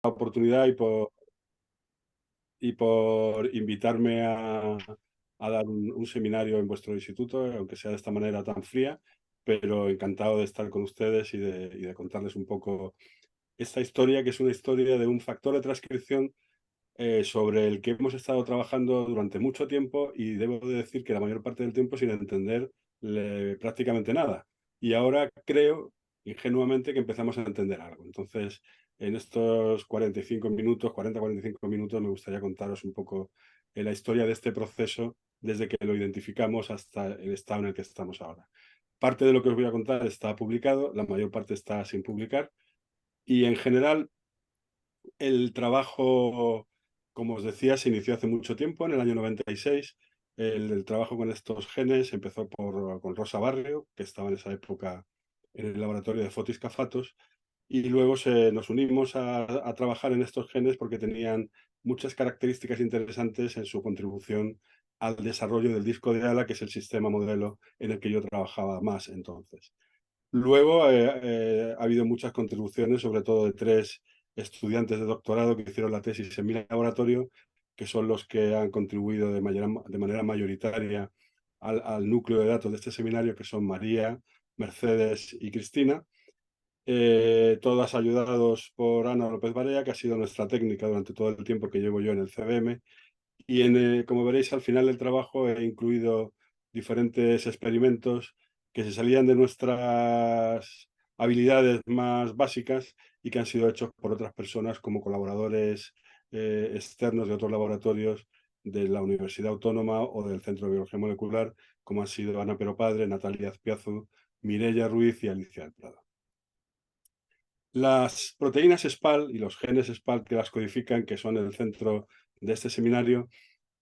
la oportunidad y por invitarme a dar un seminario en vuestro instituto, aunque sea de esta manera tan fría, pero encantado de estar con ustedes y de contarles un poco esta historia, que es una historia de un factor de transcripción sobre el que hemos estado trabajando durante mucho tiempo y debo de decir que la mayor parte del tiempo sin entender prácticamente nada. Y ahora creo ingenuamente que empezamos a entender algo. Entonces, en estos 45 minutos, 40-45 minutos, me gustaría contaros un poco la historia de este proceso desde que lo identificamos hasta el estado en el que estamos ahora. Parte de lo que os voy a contar está publicado, la mayor parte está sin publicar y en general el trabajo, como os decía, se inició hace mucho tiempo, en el año 96. El trabajo con estos genes empezó con Rosa Barrio, que estaba en esa época en el laboratorio de Fotis Cafatos, y luego nos unimos a trabajar en estos genes porque tenían muchas características interesantes en su contribución al desarrollo del disco de ala, que es el sistema modelo en el que yo trabajaba más entonces. Luego ha habido muchas contribuciones, sobre todo de tres estudiantes de doctorado que hicieron la tesis en mi laboratorio, que son los que han contribuido de manera mayoritaria al núcleo de datos de este seminario, que son María, Mercedes y Cristina, todas ayudados por Ana López Barea, que ha sido nuestra técnica durante todo el tiempo que llevo yo en el CBM. Y como veréis, al final del trabajo he incluido diferentes experimentos que se salían de nuestras habilidades más básicas y que han sido hechos por otras personas como colaboradores externos de otros laboratorios de la Universidad Autónoma o del Centro de Biología Molecular, como han sido Ana Peropadre, Natalia Azpiazu, Mireia Ruiz y Alicia del Prado. Las proteínas SPAL y los genes SPAL que las codifican, que son el centro de este seminario,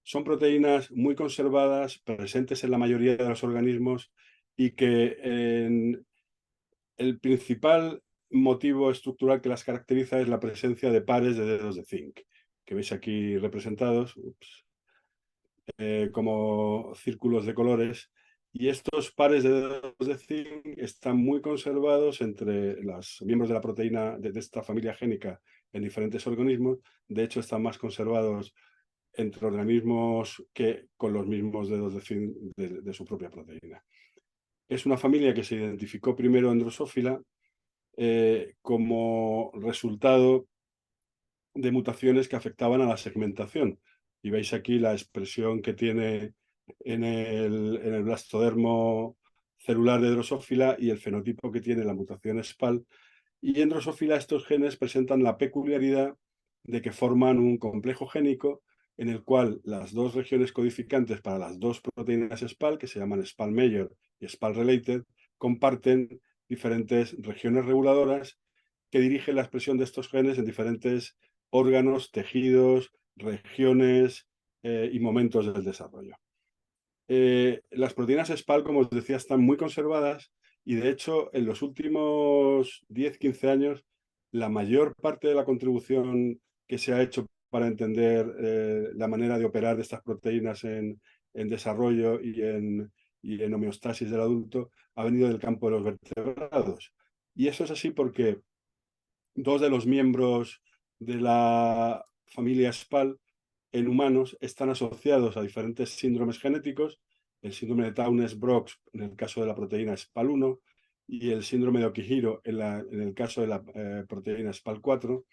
son proteínas muy conservadas, presentes en la mayoría de los organismos y que el principal motivo estructural que las caracteriza es la presencia de pares de dedos de zinc, que veis aquí representados como círculos de colores. Y estos pares de dedos de zinc están muy conservados entre los miembros de la proteína de esta familia génica en diferentes organismos. De hecho, están más conservados entre organismos que con los mismos dedos de su propia proteína. Es una familia que se identificó primero en Drosophila como resultado de mutaciones que afectaban a la segmentación. Y veis aquí la expresión que tiene en el blastodermo celular de Drosophila y el fenotipo que tiene la mutación SPAL. Y en Drosophila estos genes presentan la peculiaridad de que forman un complejo génico en el cual las dos regiones codificantes para las dos proteínas SPAL, que se llaman SPAL Major y SPAL Related, comparten diferentes regiones reguladoras que dirigen la expresión de estos genes en diferentes órganos, tejidos, regiones y momentos del desarrollo. Las proteínas SPAL, como os decía, están muy conservadas y de hecho en los últimos 10-15 años la mayor parte de la contribución que se ha hecho para entender la manera de operar de estas proteínas en desarrollo y en homeostasis del adulto ha venido del campo de los vertebrados. Y eso es así porque dos de los miembros de la familia SPAL en humanos están asociados a diferentes síndromes genéticos, el síndrome de Townes-Brocks en el caso de la proteína SPAL1 y el síndrome de Okihiro en el caso de la proteína SPAL4.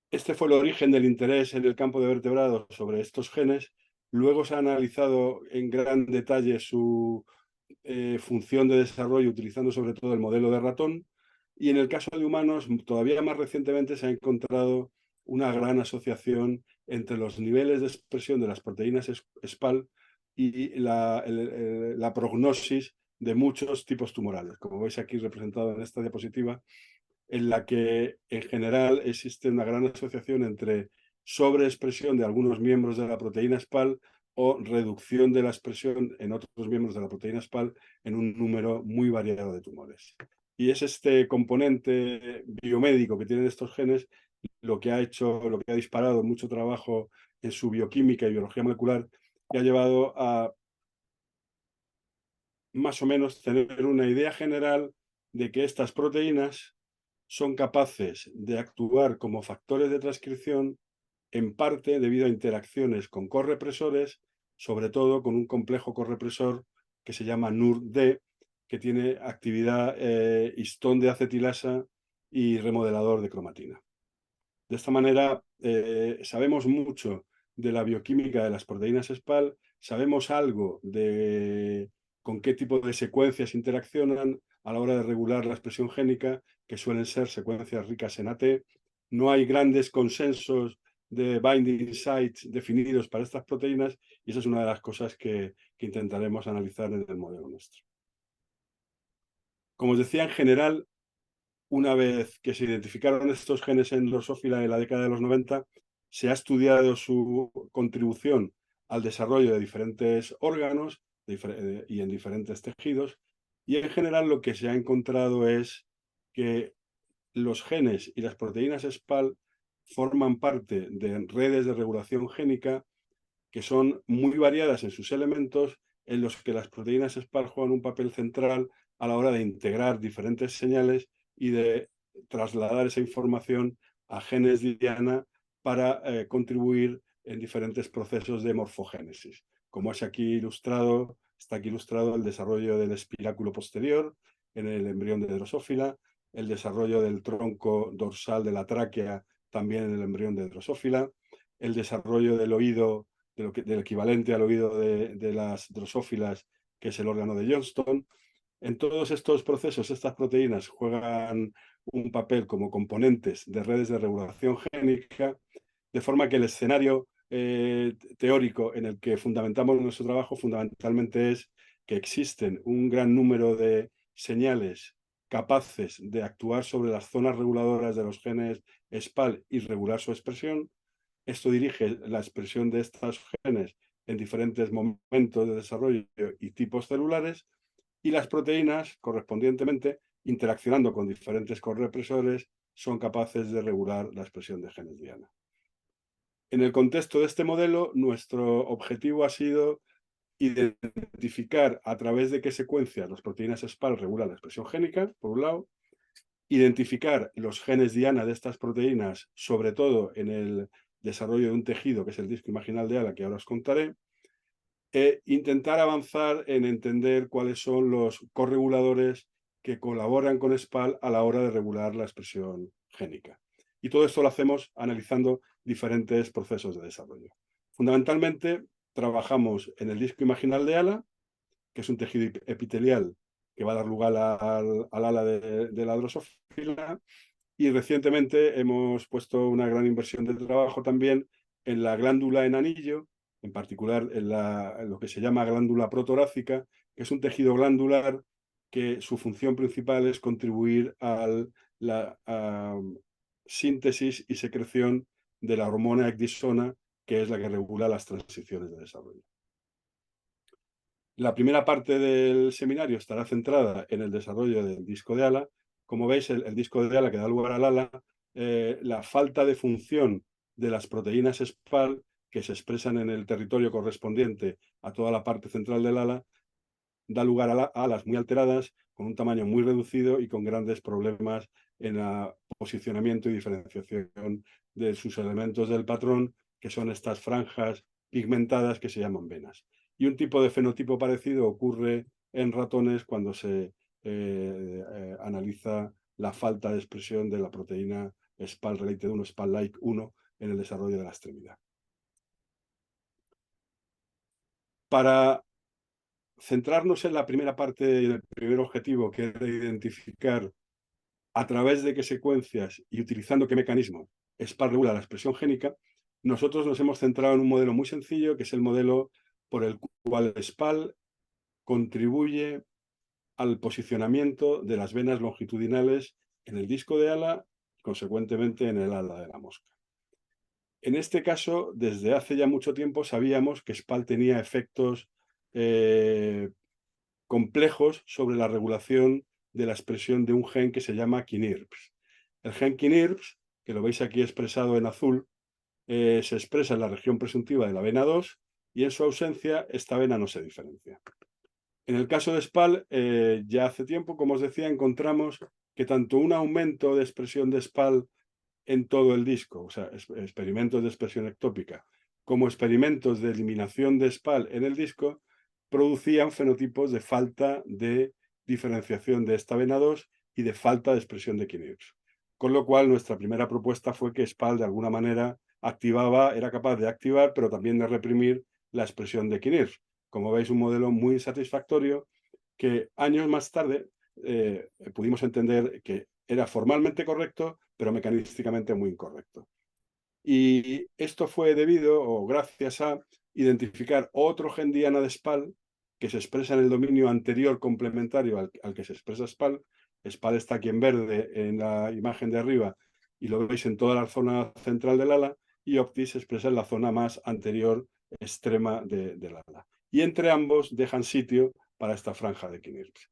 Este fue el origen del interés en el campo de vertebrados sobre estos genes. Luego se ha analizado en gran detalle su función de desarrollo utilizando sobre todo el modelo de ratón. Y en el caso de humanos, todavía más recientemente se ha encontrado una gran asociación entre los niveles de expresión de las proteínas SPAL y la prognosis de muchos tipos tumorales, como veis aquí representado en esta diapositiva, en la que en general existe una gran asociación entre sobreexpresión de algunos miembros de la proteína SPAL o reducción de la expresión en otros miembros de la proteína SPAL en un número muy variado de tumores. Y es este componente biomédico que tienen estos genes lo que ha hecho, lo que ha disparado mucho trabajo en su bioquímica y biología molecular y ha llevado a más o menos tener una idea general de que estas proteínas son capaces de actuar como factores de transcripción, en parte debido a interacciones con correpresores, sobre todo con un complejo correpresor que se llama NUR-D, que tiene actividad histón de acetilasa y remodelador de cromatina. De esta manera, sabemos mucho de la bioquímica de las proteínas SPAL, sabemos algo de con qué tipo de secuencias interaccionan a la hora de regular la expresión génica, que suelen ser secuencias ricas en AT. No hay grandes consensos de binding sites definidos para estas proteínas y esa es una de las cosas que intentaremos analizar en el modelo nuestro. Como os decía, en general, una vez que se identificaron estos genes en Drosophila en la década de los 90, se ha estudiado su contribución al desarrollo de diferentes órganos y en diferentes tejidos, y en general lo que se ha encontrado es que los genes y las proteínas SPAL forman parte de redes de regulación génica que son muy variadas en sus elementos, en los que las proteínas SPAL juegan un papel central a la hora de integrar diferentes señales y de trasladar esa información a genes diana para contribuir en diferentes procesos de morfogénesis. Como es aquí ilustrado, está aquí ilustrado el desarrollo del espiráculo posterior en el embrión de Drosophila, el desarrollo del tronco dorsal de la tráquea también en el embrión de Drosophila, el desarrollo del oído del equivalente al oído de las drosófilas, que es el órgano de Johnston. En todos estos procesos, estas proteínas juegan un papel como componentes de redes de regulación génica, de forma que el escenario teórico en el que fundamentamos nuestro trabajo fundamentalmente es que existen un gran número de señales capaces de actuar sobre las zonas reguladoras de los genes SPAL y regular su expresión. Esto dirige la expresión de estos genes en diferentes momentos de desarrollo y tipos celulares, y las proteínas, correspondientemente, interaccionando con diferentes correpresores, son capaces de regular la expresión de genes diana. En el contexto de este modelo, nuestro objetivo ha sido identificar a través de qué secuencias las proteínas SPAL regulan la expresión génica, por un lado, identificar los genes diana de estas proteínas, sobre todo en el desarrollo de un tejido que es el disco imaginal de ala, que ahora os contaré, e intentar avanzar en entender cuáles son los correguladores que colaboran con SPAL a la hora de regular la expresión génica. Y todo esto lo hacemos analizando diferentes procesos de desarrollo. Fundamentalmente, trabajamos en el disco imaginal de ala, que es un tejido epitelial que va a dar lugar al ala de la drosófila, y recientemente hemos puesto una gran inversión de trabajo también en la glándula en anillo, en particular en lo que se llama glándula protorácica, que es un tejido glandular que su función principal es contribuir a la síntesis y secreción de la hormona ecdisona, que es la que regula las transiciones de desarrollo. La primera parte del seminario estará centrada en el desarrollo del disco de ala. Como veis, el disco de ala que da lugar al ala, la falta de función de las proteínas SPAL que se expresan en el territorio correspondiente a toda la parte central del ala, da lugar a alas muy alteradas, con un tamaño muy reducido y con grandes problemas en el posicionamiento y diferenciación de sus elementos del patrón, que son estas franjas pigmentadas que se llaman venas. Y un tipo de fenotipo parecido ocurre en ratones cuando se analiza la falta de expresión de la proteína SPAL-related 1, SPAL-like 1, en el desarrollo de la extremidad. Para centrarnos en la primera parte, en el primer objetivo, que era identificar a través de qué secuencias y utilizando qué mecanismos SPAL regula la expresión génica, nosotros nos hemos centrado en un modelo muy sencillo, que es el modelo por el cual SPAL contribuye al posicionamiento de las venas longitudinales en el disco de ala y, consecuentemente, en el ala de la mosca. En este caso, desde hace ya mucho tiempo sabíamos que SPAL tenía efectos complejos sobre la regulación de la expresión de un gen que se llama KINIRPS. El gen KINIRPS, que lo veis aquí expresado en azul, se expresa en la región presuntiva de la vena 2 y en su ausencia esta vena no se diferencia. En el caso de SPAL, ya hace tiempo, como os decía, encontramos que tanto un aumento de expresión de SPAL en todo el disco, o sea, experimentos de expresión ectópica, como experimentos de eliminación de SPAL en el disco, producían fenotipos de falta de diferenciación de esta vena 2 y de falta de expresión de Kinirx. Con lo cual, nuestra primera propuesta fue que SPAL de alguna manera era capaz de activar, pero también de reprimir la expresión de Kinirx. Como veis, un modelo muy satisfactorio que años más tarde pudimos entender que era formalmente correcto, pero mecanísticamente muy incorrecto. Y esto fue debido o gracias a identificar otro gen diana de SPAL que se expresa en el dominio anterior complementario al que se expresa SPAL. SPAL está aquí en verde en la imagen de arriba y lo veis en toda la zona central del ala, y Optis se expresa en la zona más anterior extrema del ala. Y entre ambos dejan sitio para esta franja de Kinirx.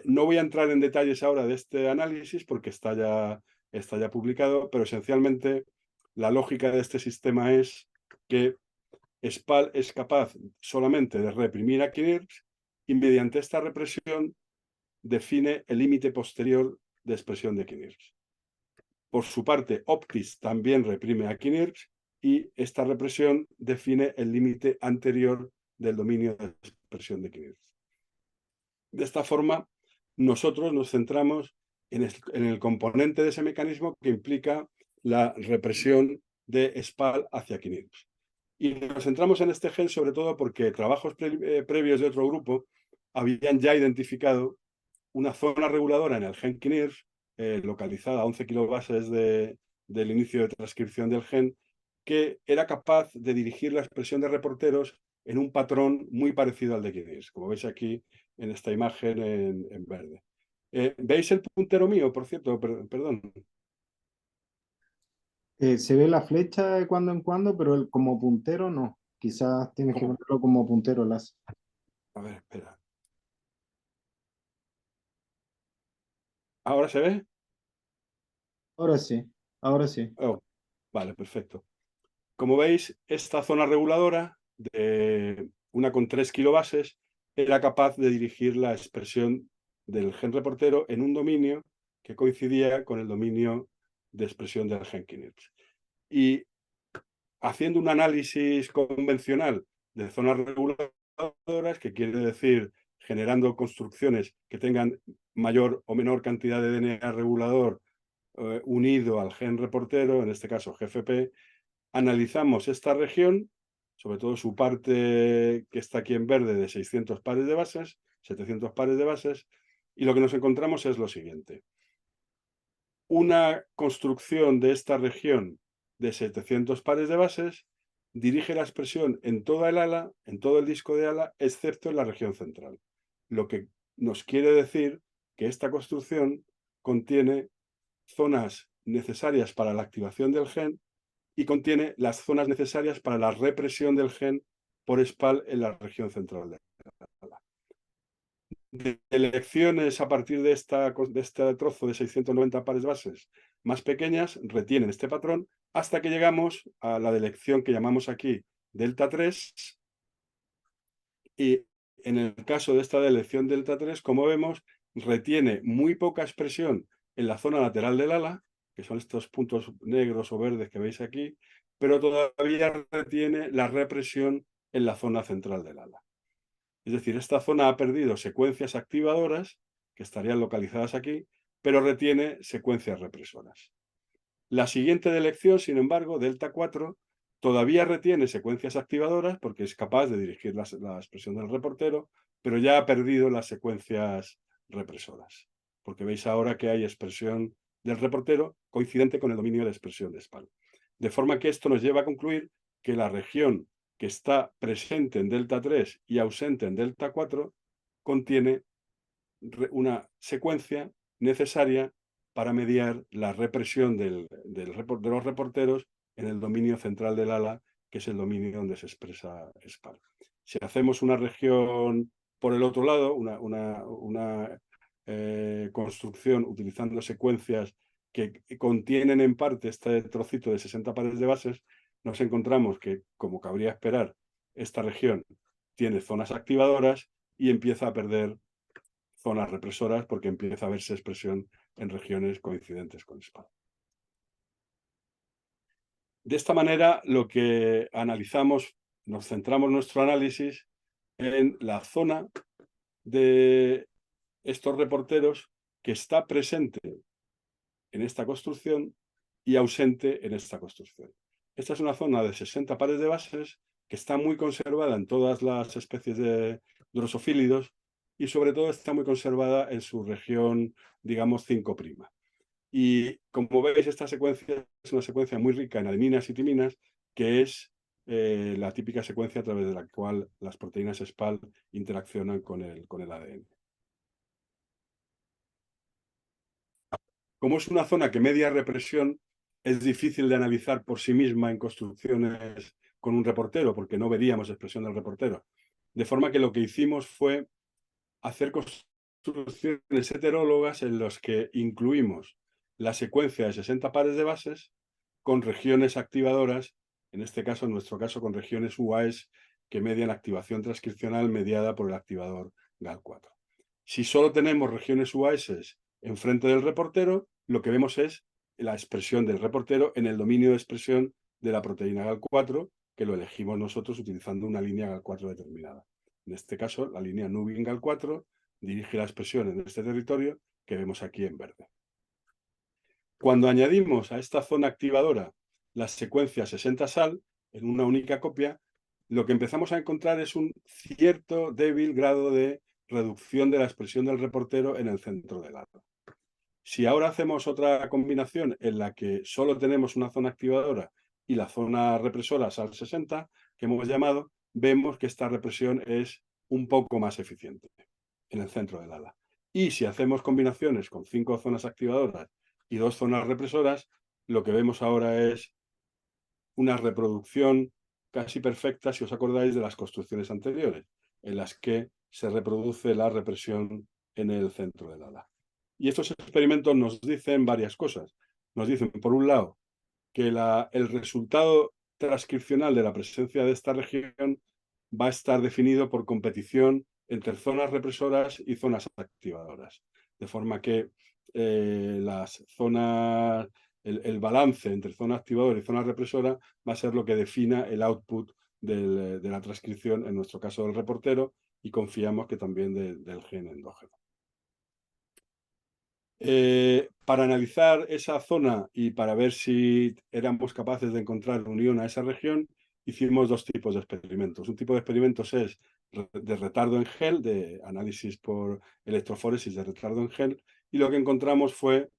No voy a entrar en detalles ahora de este análisis porque está ya publicado, pero esencialmente la lógica de este sistema es que SPAL es capaz solamente de reprimir a Kinirx y mediante esta represión define el límite posterior de expresión de Kinirx. Por su parte, Optis también reprime a Kinirx y esta represión define el límite anterior del dominio de expresión de Kinirx. De esta forma, nosotros nos centramos en el componente de ese mecanismo que implica la represión de SPAL hacia Kinirx. Y nos centramos en este gen sobre todo porque trabajos previos de otro grupo habían ya identificado una zona reguladora en el gen Kinirx, localizada a 11 kilobases del inicio de transcripción del gen, que era capaz de dirigir la expresión de reporteros en un patrón muy parecido al de Kinirx, como veis aquí en esta imagen en verde. ¿Veis el puntero mío, por cierto? Perdón. Se ve la flecha de cuando en cuando, pero como puntero no. Quizás tienes que ¿Cómo? ponerlo como puntero láser. A ver, espera. ¿Ahora se ve? Ahora sí, ahora sí. Oh, vale, perfecto. Como veis, esta zona reguladora de una con 3 kilobases era capaz de dirigir la expresión del gen reportero en un dominio que coincidía con el dominio de expresión del gen Kinirx. Y haciendo un análisis convencional de zonas reguladoras, que quiere decir generando construcciones que tengan mayor o menor cantidad de DNA regulador unido al gen reportero, en este caso GFP, analizamos esta región, sobre todo su parte que está aquí en verde de 600 pares de bases, 700 pares de bases, y lo que nos encontramos es lo siguiente. Una construcción de esta región de 700 pares de bases dirige la expresión en toda el ala, en todo el disco de ala, excepto en la región central. Lo que nos quiere decir que esta construcción contiene zonas necesarias para la activación del gen y contiene las zonas necesarias para la represión del gen por SPAL en la región central de la ala. De elecciones a partir de este trozo de 690 pares bases más pequeñas retienen este patrón hasta que llegamos a la delección que llamamos aquí delta 3, y en el caso de esta delección delta 3, como vemos, retiene muy poca expresión en la zona lateral del ala, que son estos puntos negros o verdes que veis aquí, pero todavía retiene la represión en la zona central del ala. Es decir, esta zona ha perdido secuencias activadoras, que estarían localizadas aquí, pero retiene secuencias represoras. La siguiente delección, sin embargo, delta 4, todavía retiene secuencias activadoras porque es capaz de dirigir la expresión del reportero, pero ya ha perdido las secuencias represoras, porque veis ahora que hay expresión del reportero coincidente con el dominio de expresión de SPAL. De forma que esto nos lleva a concluir que la región que está presente en delta 3 y ausente en delta 4 contiene una secuencia necesaria para mediar la represión de los reporteros en el dominio central del ala, que es el dominio donde se expresa SPAL. Si hacemos una región por el otro lado, una construcción utilizando secuencias que contienen en parte este trocito de 60 pares de bases, nos encontramos que, como cabría esperar, esta región tiene zonas activadoras y empieza a perder zonas represoras porque empieza a verse expresión en regiones coincidentes con SPAL. De esta manera, lo que analizamos, nos centramos nuestro análisis en la zona de estos reporteros que está presente en esta construcción y ausente en esta construcción. Esta es una zona de 60 pares de bases que está muy conservada en todas las especies de drosofílidos y sobre todo está muy conservada en su región, digamos, 5'. Y como veis, esta secuencia es una secuencia muy rica en adeninas y timinas, que es la típica secuencia a través de la cual las proteínas SPAL interaccionan con el ADN. Como es una zona que media represión, es difícil de analizar por sí misma en construcciones con un reportero, porque no veríamos expresión del reportero. De forma que lo que hicimos fue hacer construcciones heterólogas en las que incluimos la secuencia de 60 pares de bases con regiones activadoras, en este caso, en nuestro caso, con regiones UAS que median activación transcripcional mediada por el activador GAL4. Si solo tenemos regiones UAS enfrente del reportero, lo que vemos es la expresión del reportero en el dominio de expresión de la proteína GAL4, que lo elegimos nosotros utilizando una línea GAL4 determinada. En este caso, la línea Nubin GAL4 dirige la expresión en este territorio que vemos aquí en verde. Cuando añadimos a esta zona activadora las secuencias 60-SAL en una única copia, lo que empezamos a encontrar es un cierto débil grado de reducción de la expresión del reportero en el centro del ADA. Si ahora hacemos otra combinación en la que solo tenemos una zona activadora y la zona represora SAL60, que hemos llamado, vemos que esta represión es un poco más eficiente en el centro del ala. Y si hacemos combinaciones con 5 zonas activadoras y 2 zonas represoras, lo que vemos ahora es una reproducción casi perfecta, si os acordáis, de las construcciones anteriores, en las que se reproduce la represión en el centro del ala. Y estos experimentos nos dicen varias cosas. Nos dicen, por un lado, que el resultado transcripcional de la presencia de esta región va a estar definido por competición entre zonas represoras y zonas activadoras. De forma que las zonas, el balance entre zona activadora y zona represora va a ser lo que defina el output de la transcripción, en nuestro caso del reportero, y confiamos que también del gen endógeno. Para analizar esa zona y para ver si éramos capaces de encontrar unión a esa región, hicimos 2 tipos de experimentos. Un tipo de experimentos es de retardo en gel, de análisis por electroforesis de retardo en gel, y lo que encontramos fue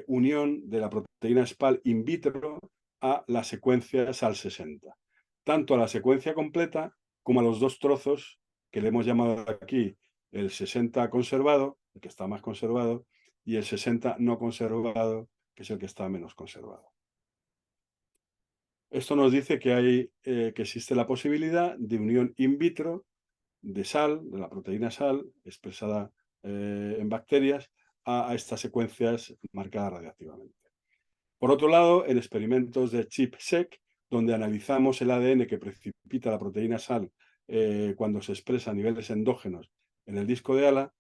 unión de la proteína SPAL in vitro a la secuencia SAL60. Tanto a la secuencia completa como a los 2 trozos que le hemos llamado aquí el 60 conservado, el que está más conservado, y el 60 no conservado, que es el que está menos conservado. Esto nos dice que existe la posibilidad de unión in vitro de sal, de la proteína sal, expresada en bacterias, a estas secuencias marcadas radiactivamente. Por otro lado, en experimentos de ChIP-seq, donde analizamos el ADN que precipita la proteína sal cuando se expresa a niveles endógenos en el disco de ala,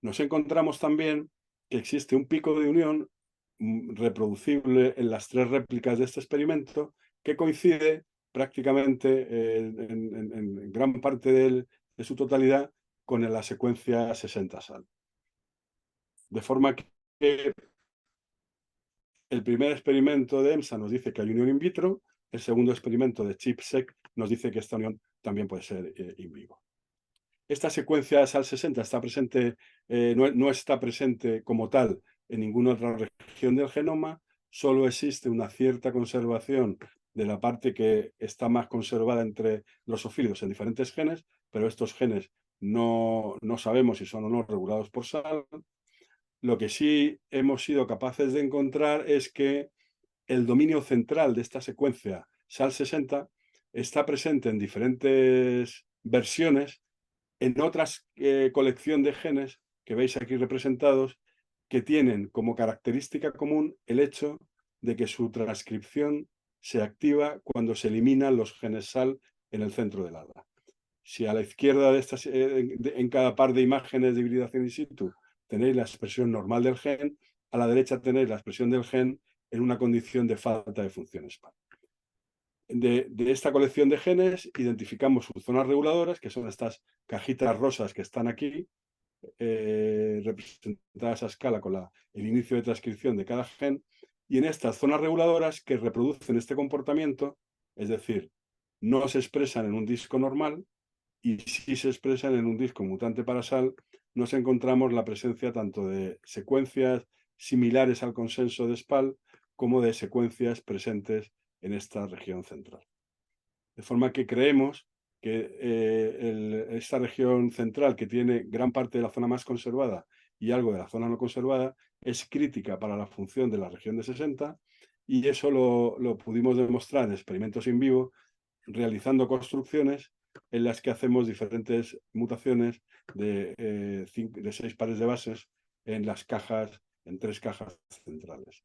nos encontramos también que existe un pico de unión reproducible en las 3 réplicas de este experimento que coincide prácticamente en gran parte de su totalidad con la secuencia 60-SAL. De forma que el primer experimento de EMSA nos dice que hay unión in vitro, el segundo experimento de ChIP-seq nos dice que esta unión también puede ser in vivo. Esta secuencia SAL60 está presente, no está presente como tal en ninguna otra región del genoma, solo existe una cierta conservación de la parte que está más conservada entre los ofílidos en diferentes genes, pero estos genes no sabemos si son o no regulados por SAL. Lo que sí hemos sido capaces de encontrar es que el dominio central de esta secuencia SAL60 está presente en diferentes versiones en otras colección de genes que veis aquí representados, que tienen como característica común el hecho de que su transcripción se activa cuando se eliminan los genes SAL en el centro del ADA. si a la izquierda de estas, en cada par de imágenes de hibridación in situ tenéis la expresión normal del gen, a la derecha tenéis la expresión del gen en una condición de falta de función SPAL. De esta colección de genes identificamos sus zonas reguladoras, que son estas cajitas rosas que están aquí, representadas a escala con el inicio de transcripción de cada gen, y en estas zonas reguladoras que reproducen este comportamiento, es decir, no se expresan en un disco normal y sí se expresan en un disco mutante parasal, nos encontramos la presencia tanto de secuencias similares al consenso de SPAL como de secuencias presentes en esta región central. De forma que creemos que esta región central, que tiene gran parte de la zona más conservada y algo de la zona no conservada, es crítica para la función de la región de 60, y eso lo pudimos demostrar en experimentos in vivo, realizando construcciones en las que hacemos diferentes mutaciones de 6 pares de bases en las cajas, en 3 cajas centrales.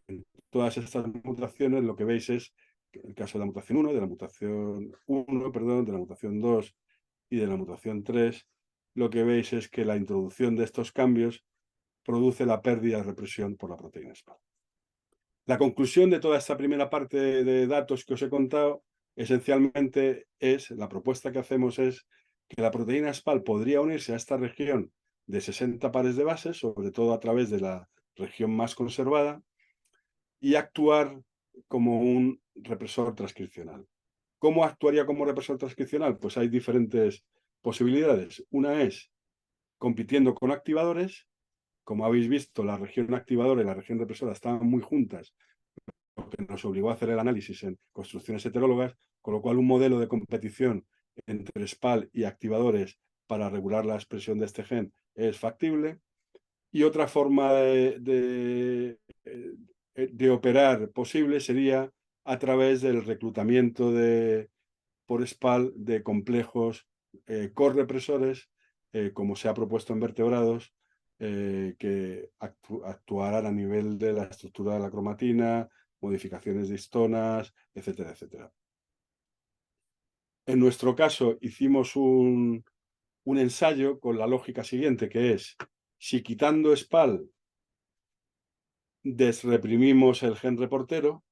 En todas estas mutaciones lo que veis es el caso de la mutación 1, de la mutación 1, perdón, de la mutación 2 y de la mutación 3, lo que veis es que la introducción de estos cambios produce la pérdida de represión por la proteína SPAL. La conclusión de toda esta primera parte de datos que os he contado, esencialmente la propuesta que hacemos es que la proteína SPAL podría unirse a esta región de 60 pares de bases, sobre todo a través de la región más conservada, y actuar como un represor transcripcional. ¿Cómo actuaría como represor transcripcional? Pues hay diferentes posibilidades. Una es compitiendo con activadores. Como habéis visto, la región activadora y la región represora estaban muy juntas, lo que nos obligó a hacer el análisis en construcciones heterólogas, con lo cual un modelo de competición entre SPAL y activadores para regular la expresión de este gen es factible. Y otra forma de operar posible sería a través del reclutamiento por SPAL de complejos correpresores, como se ha propuesto en vertebrados, que actuaran a nivel de la estructura de la cromatina, modificaciones de histonas, etcétera, etcétera. En nuestro caso hicimos un ensayo con la lógica siguiente, que es, si quitando SPAL desreprimimos el gen reportero,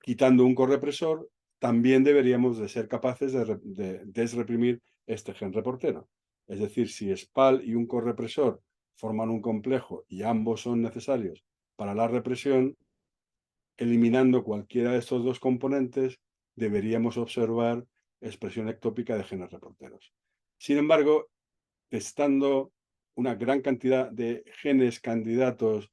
quitando un correpresor, también deberíamos de ser capaces de desreprimir este gen reportero. Es decir, si SPAL y un correpresor forman un complejo y ambos son necesarios para la represión, eliminando cualquiera de estos dos componentes, deberíamos observar expresión ectópica de genes reporteros. Sin embargo, testando una gran cantidad de genes candidatos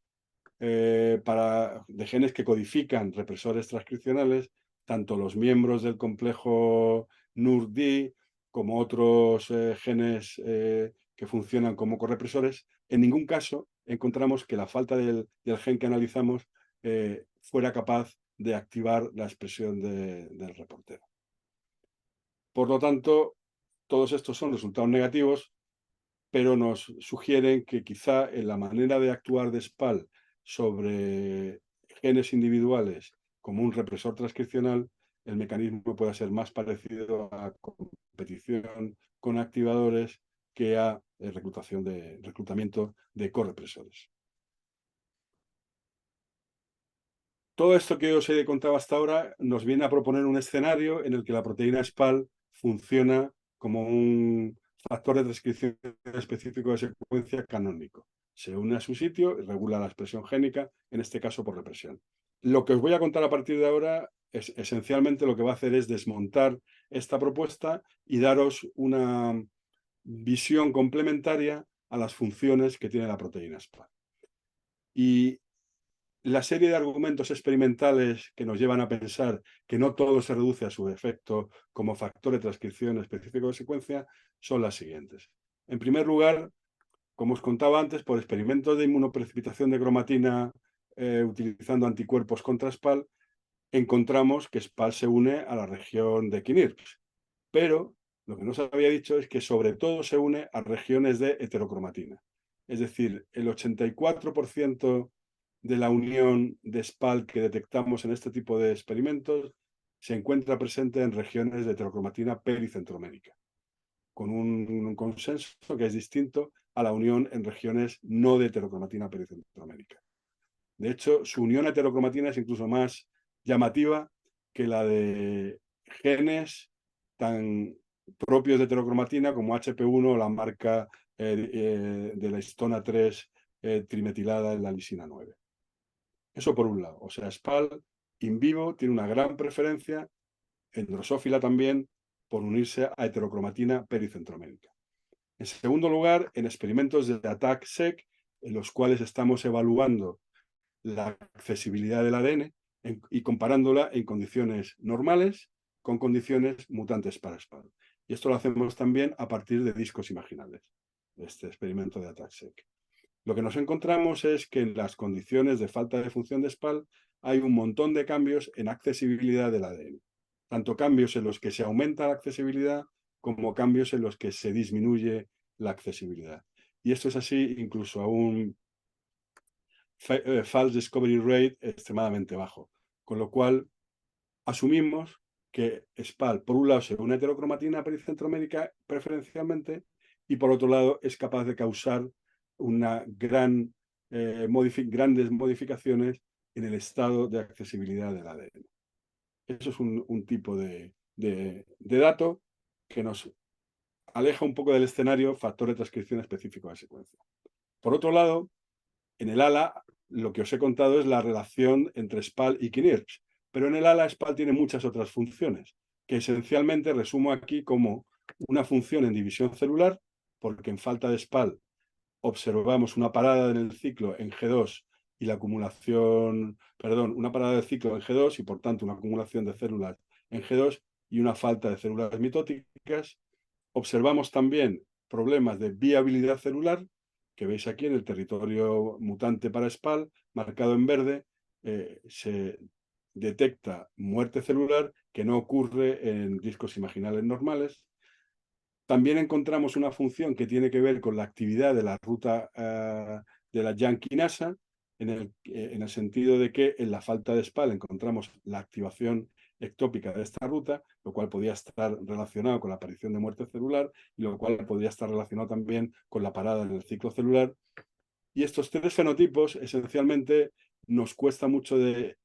de genes que codifican represores transcripcionales, tanto los miembros del complejo NURD como otros genes que funcionan como correpresores, en ningún caso encontramos que la falta del gen que analizamos fuera capaz de activar la expresión del reportero. Por lo tanto, todos estos son resultados negativos, pero nos sugieren que quizá en la manera de actuar de SPAL sobre genes individuales como un represor transcripcional, el mecanismo pueda ser más parecido a competición con activadores que a reclutamiento de correpresores. Todo esto que os he contado hasta ahora nos viene a proponer un escenario en el que la proteína SPAL funciona como un factor de transcripción específico de secuencia canónico. Se une a su sitio y regula la expresión génica, en este caso por represión. Lo que os voy a contar a partir de ahora es esencialmente lo que va a hacer es desmontar esta propuesta y daros una visión complementaria a las funciones que tiene la proteína SPAL. Y la serie de argumentos experimentales que nos llevan a pensar que no todo se reduce a su efecto como factor de transcripción específico de secuencia son las siguientes. En primer lugar, como os contaba antes, por experimentos de inmunoprecipitación de cromatina utilizando anticuerpos contra SPAL, encontramos que SPAL se une a la región de KNIRPS. Pero lo que no se había dicho es que sobre todo se une a regiones de heterocromatina. Es decir, el 84% de la unión de SPAL que detectamos en este tipo de experimentos se encuentra presente en regiones de heterocromatina pericentromérica, con un consenso que es distinto a la unión en regiones no de heterocromatina pericentromérica. De hecho, su unión a heterocromatina es incluso más llamativa que la de genes tan propios de heterocromatina como HP1 o la marca de la histona 3 trimetilada en la lisina 9. Eso por un lado. O sea, SPAL in vivo tiene una gran preferencia, en drosófila también, por unirse a heterocromatina pericentromérica. En segundo lugar, en experimentos de ATAC-seq, en los cuales estamos evaluando la accesibilidad del ADN y comparándola en condiciones normales con condiciones mutantes para SPAL. Y esto lo hacemos también a partir de discos imaginales, este experimento de ATAC-seq. Lo que nos encontramos es que en las condiciones de falta de función de SPAL hay un montón de cambios en accesibilidad del ADN. Tanto cambios en los que se aumenta la accesibilidad como cambios en los que se disminuye la accesibilidad. Y esto es así incluso a un false discovery rate extremadamente bajo. Con lo cual, asumimos que SPAL, por un lado, se une a heterocromatina pericentromérica preferencialmente y por otro lado es capaz de causar una grandes modificaciones en el estado de accesibilidad del ADN. Eso es un tipo de dato que nos aleja un poco del escenario factor de transcripción específico de secuencia. Por otro lado, en el ALA, lo que os he contado es la relación entre SPAL y KNIRPS, pero en el ALA SPAL tiene muchas otras funciones, que esencialmente resumo aquí como una función en división celular, porque en falta de SPAL observamos una parada en el ciclo en G2 y la acumulación, perdón, una parada del ciclo en G2 y por tanto una acumulación de células en G2 y una falta de células mitóticas. Observamos también problemas de viabilidad celular, que veis aquí en el territorio mutante para SPAL, marcado en verde, se detecta muerte celular que no ocurre en discos imaginales normales. También encontramos una función que tiene que ver con la actividad de la ruta de la JAK quinasa, en el sentido de que en la falta de SPAL encontramos la activación ectópica de esta ruta, lo cual podría estar relacionado con la aparición de muerte celular y lo cual podría estar relacionado también con la parada en el ciclo celular. Y estos tres fenotipos esencialmente nos cuesta mucho de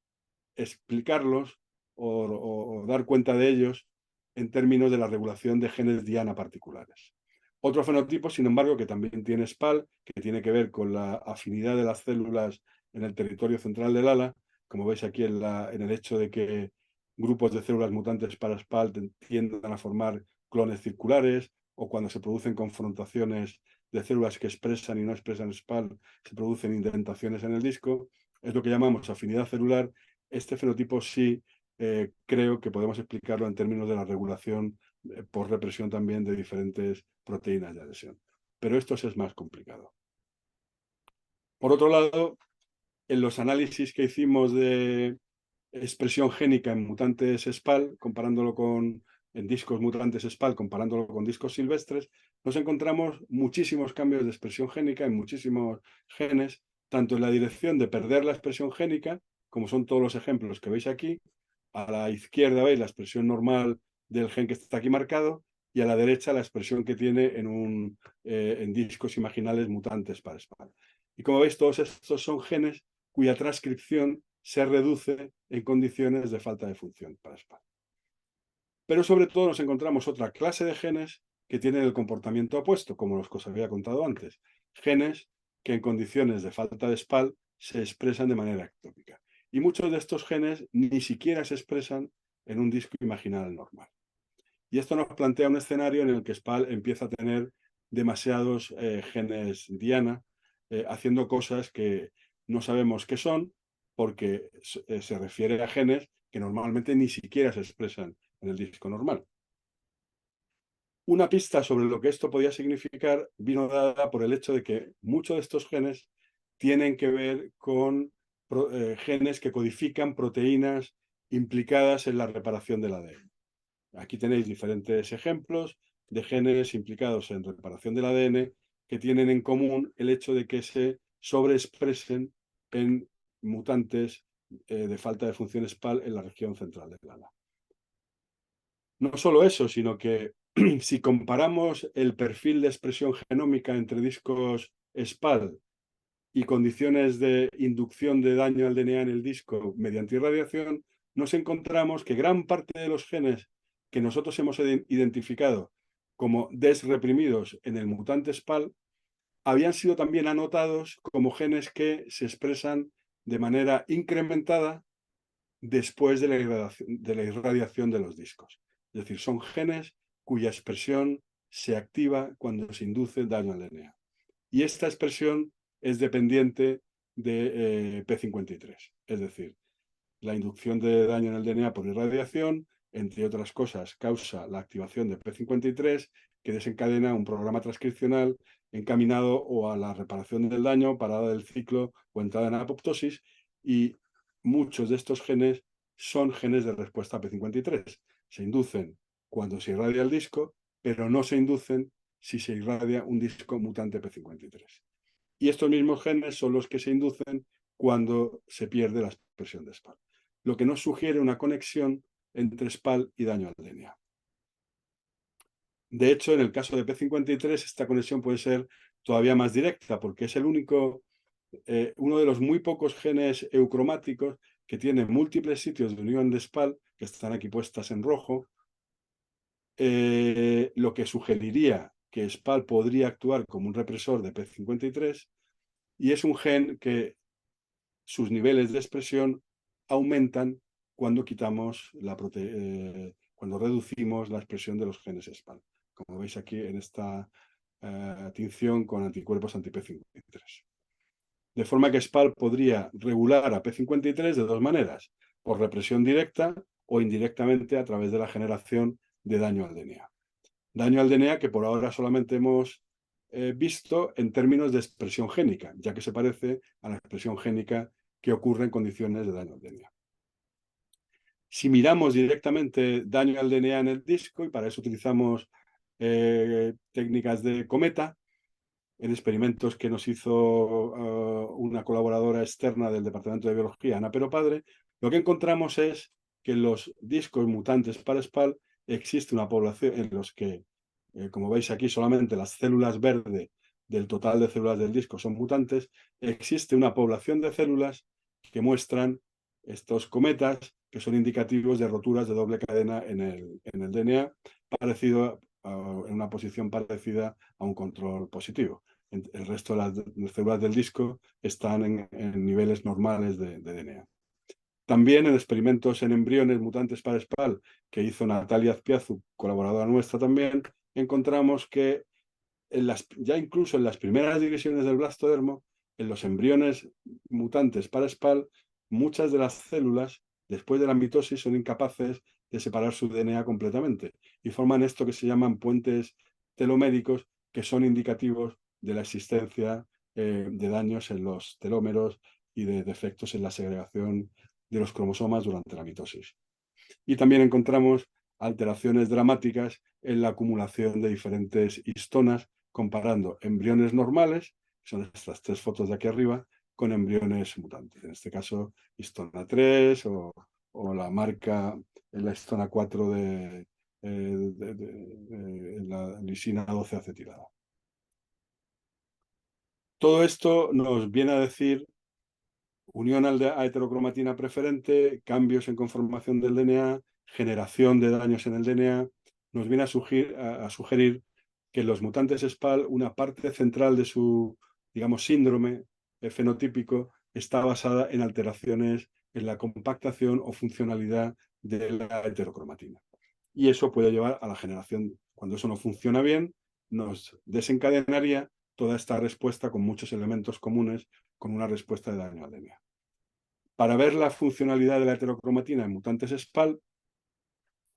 explicarlos o dar cuenta de ellos en términos de la regulación de genes diana particulares. Otro fenotipo, sin embargo, que también tiene SPAL, que tiene que ver con la afinidad de las células en el territorio central del ala, como veis aquí en el hecho de que grupos de células mutantes para SPAL tiendan a formar clones circulares, o cuando se producen confrontaciones de células que expresan y no expresan SPAL, se producen indentaciones en el disco, es lo que llamamos afinidad celular. Este fenotipo sí creo que podemos explicarlo en términos de la regulación por represión también de diferentes proteínas de adhesión. Pero esto sí es más complicado. Por otro lado, en los análisis que hicimos de expresión génica en mutantes SPAL, en discos mutantes SPAL, comparándolo con discos silvestres, nos encontramos muchísimos cambios de expresión génica en muchísimos genes, tanto en la dirección de perder la expresión génica, como son todos los ejemplos que veis aquí. A la izquierda veis la expresión normal del gen que está aquí marcado y a la derecha la expresión que tiene en discos imaginales mutantes para SPAL. Y como veis, todos estos son genes cuya transcripción se reduce en condiciones de falta de función para SPAL. Pero sobre todo nos encontramos otra clase de genes que tienen el comportamiento opuesto, como los que os había contado antes. Genes que en condiciones de falta de SPAL se expresan de manera ectópica. Y muchos de estos genes ni siquiera se expresan en un disco imaginal normal. Y esto nos plantea un escenario en el que SPAL empieza a tener demasiados genes diana, haciendo cosas que no sabemos qué son, porque se refiere a genes que normalmente ni siquiera se expresan en el disco normal. Una pista sobre lo que esto podía significar vino dada por el hecho de que muchos de estos genes tienen que ver con genes que codifican proteínas implicadas en la reparación del ADN. Aquí tenéis diferentes ejemplos de genes implicados en reparación del ADN que tienen en común el hecho de que se sobreexpresen en mutantes de falta de función SPAL en la región central del ala. No solo eso, sino que si comparamos el perfil de expresión genómica entre discos SPAL y condiciones de inducción de daño al DNA en el disco mediante irradiación, nos encontramos que gran parte de los genes que nosotros hemos identificado como desreprimidos en el mutante SPAL habían sido también anotados como genes que se expresan de manera incrementada después de la irradiación de los discos. Es decir, son genes cuya expresión se activa cuando se induce daño al DNA. Y esta expresión es dependiente de P53. Es decir, la inducción de daño en el DNA por irradiación, entre otras cosas, causa la activación de P53, que desencadena un programa transcripcional encaminado o a la reparación del daño, parada del ciclo o entrada en apoptosis, y muchos de estos genes son genes de respuesta a P53. Se inducen cuando se irradia el disco, pero no se inducen si se irradia un disco mutante P53. Y estos mismos genes son los que se inducen cuando se pierde la expresión de SPAL, lo que nos sugiere una conexión entre SPAL y daño al DNA. De hecho, en el caso de P53, esta conexión puede ser todavía más directa, porque es uno de los muy pocos genes eucromáticos que tiene múltiples sitios de unión de SPAL, que están aquí puestas en rojo, lo que sugeriría que SPAL podría actuar como un represor de P53, y es un gen que sus niveles de expresión aumentan cuando cuando reducimos la expresión de los genes SPAL, como veis aquí en esta tinción con anticuerpos anti-P53. De forma que SPAL podría regular a P53 de dos maneras, por represión directa o indirectamente a través de la generación de daño al DNA. Daño al DNA que por ahora solamente hemos visto en términos de expresión génica, ya que se parece a la expresión génica que ocurre en condiciones de daño al DNA. Si miramos directamente daño al DNA en el disco, y para eso utilizamos técnicas de cometa, en experimentos que nos hizo una colaboradora externa del Departamento de Biología, Ana Pero Padre, lo que encontramos es que en los discos mutantes para SPAL existe una población en los que, como veis aquí, solamente las células verdes del total de células del disco son mutantes. Existe una población de células que muestran estos cometas que son indicativos de roturas de doble cadena en el DNA, parecido en una posición parecida a un control positivo. El resto de las células del disco están en niveles normales de DNA. También en experimentos en embriones mutantes para SPAL que hizo Natalia Azpiazu, colaboradora nuestra también, encontramos que ya incluso en las primeras divisiones del blastodermo, en los embriones mutantes para SPAL, muchas de las células, después de la mitosis, son incapaces de separar su DNA completamente y forman esto que se llaman puentes teloméricos, que son indicativos de la existencia de daños en los telómeros y de defectos en la segregación de los cromosomas durante la mitosis. Y también encontramos alteraciones dramáticas en la acumulación de diferentes histonas, comparando embriones normales, que son estas tres fotos de aquí arriba, con embriones mutantes. En este caso, histona 3 o la marca en la histona 4 de la lisina 12 acetilada. Todo esto nos viene a decir unión a heterocromatina preferente, cambios en conformación del DNA, generación de daños en el DNA, nos viene a sugerir que los mutantes SPAL, una parte central de su, digamos, síndrome fenotípico está basada en alteraciones en la compactación o funcionalidad de la heterocromatina. Y eso puede llevar a la generación, cuando eso no funciona bien, nos desencadenaría toda esta respuesta con muchos elementos comunes con una respuesta de daño al DNA. Para ver la funcionalidad de la heterocromatina en mutantes SPAL,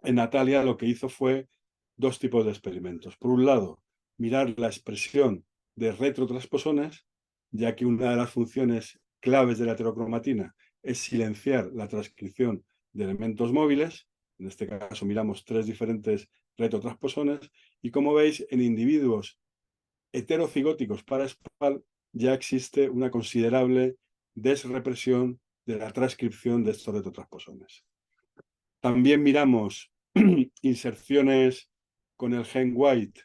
en Natalia lo que hizo fue dos tipos de experimentos. Por un lado, mirar la expresión de retrotransposones, ya que una de las funciones claves de la heterocromatina es silenciar la transcripción de elementos móviles. En este caso miramos tres diferentes retrotransposones y como veis en individuos heterocigóticos para SPAL ya existe una considerable desrepresión de la transcripción de estos retrotransposones. También miramos inserciones con el gen white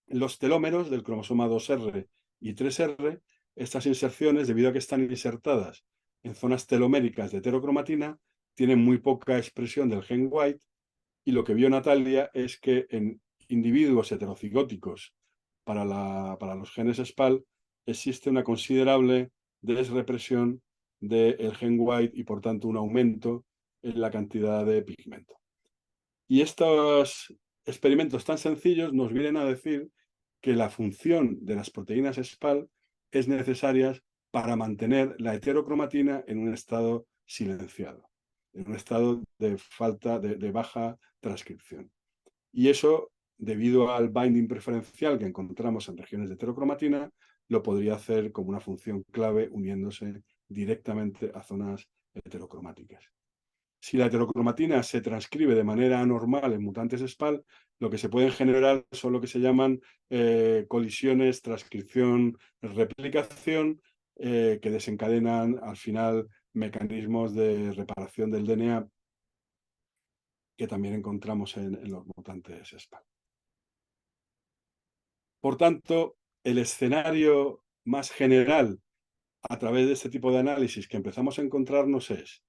en los telómeros del cromosoma 2R y 3R. Estas inserciones, debido a que están insertadas en zonas teloméricas de heterocromatina, tienen muy poca expresión del gen white, y lo que vio Natalia es que en individuos heterocigóticos para los genes SPAL existe una considerable desrepresión del gen white y por tanto un aumento en la cantidad de pigmento. Y estos experimentos tan sencillos nos vienen a decir que la función de las proteínas SPAL es necesaria para mantener la heterocromatina en un estado silenciado, en un estado de falta de baja transcripción. Y eso, debido al binding preferencial que encontramos en regiones de heterocromatina, lo podría hacer como una función clave uniéndose directamente a zonas heterocromáticas. Si la heterocromatina se transcribe de manera anormal en mutantes SPAL, lo que se pueden generar son lo que se llaman colisiones, transcripción, replicación, que desencadenan al final mecanismos de reparación del DNA que también encontramos en los mutantes SPAL. Por tanto, el escenario más general a través de este tipo de análisis que empezamos a encontrarnos es: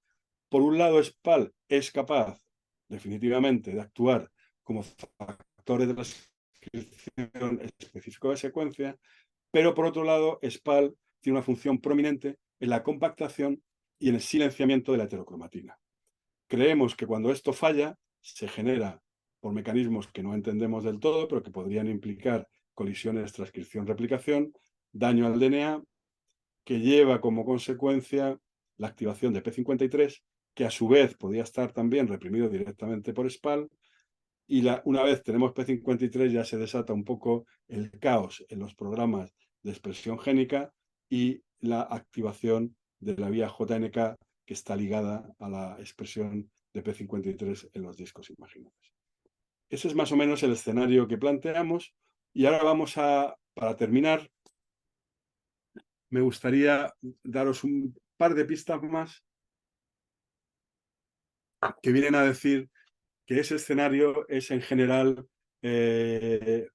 por un lado, SPAL es capaz, definitivamente, de actuar como factores de transcripción específico de secuencia, pero por otro lado, SPAL tiene una función prominente en la compactación y en el silenciamiento de la heterocromatina. Creemos que cuando esto falla, se genera por mecanismos que no entendemos del todo, pero que podrían implicar colisiones, transcripción-replicación, daño al DNA, que lleva como consecuencia la activación de P53, que a su vez podría estar también reprimido directamente por SPAL, y una vez tenemos P53 ya se desata un poco el caos en los programas de expresión génica y la activación de la vía JNK, que está ligada a la expresión de P53 en los discos imaginales. Ese es más o menos el escenario que planteamos, y ahora vamos para terminar, me gustaría daros un par de pistas más que vienen a decir que ese escenario es en general el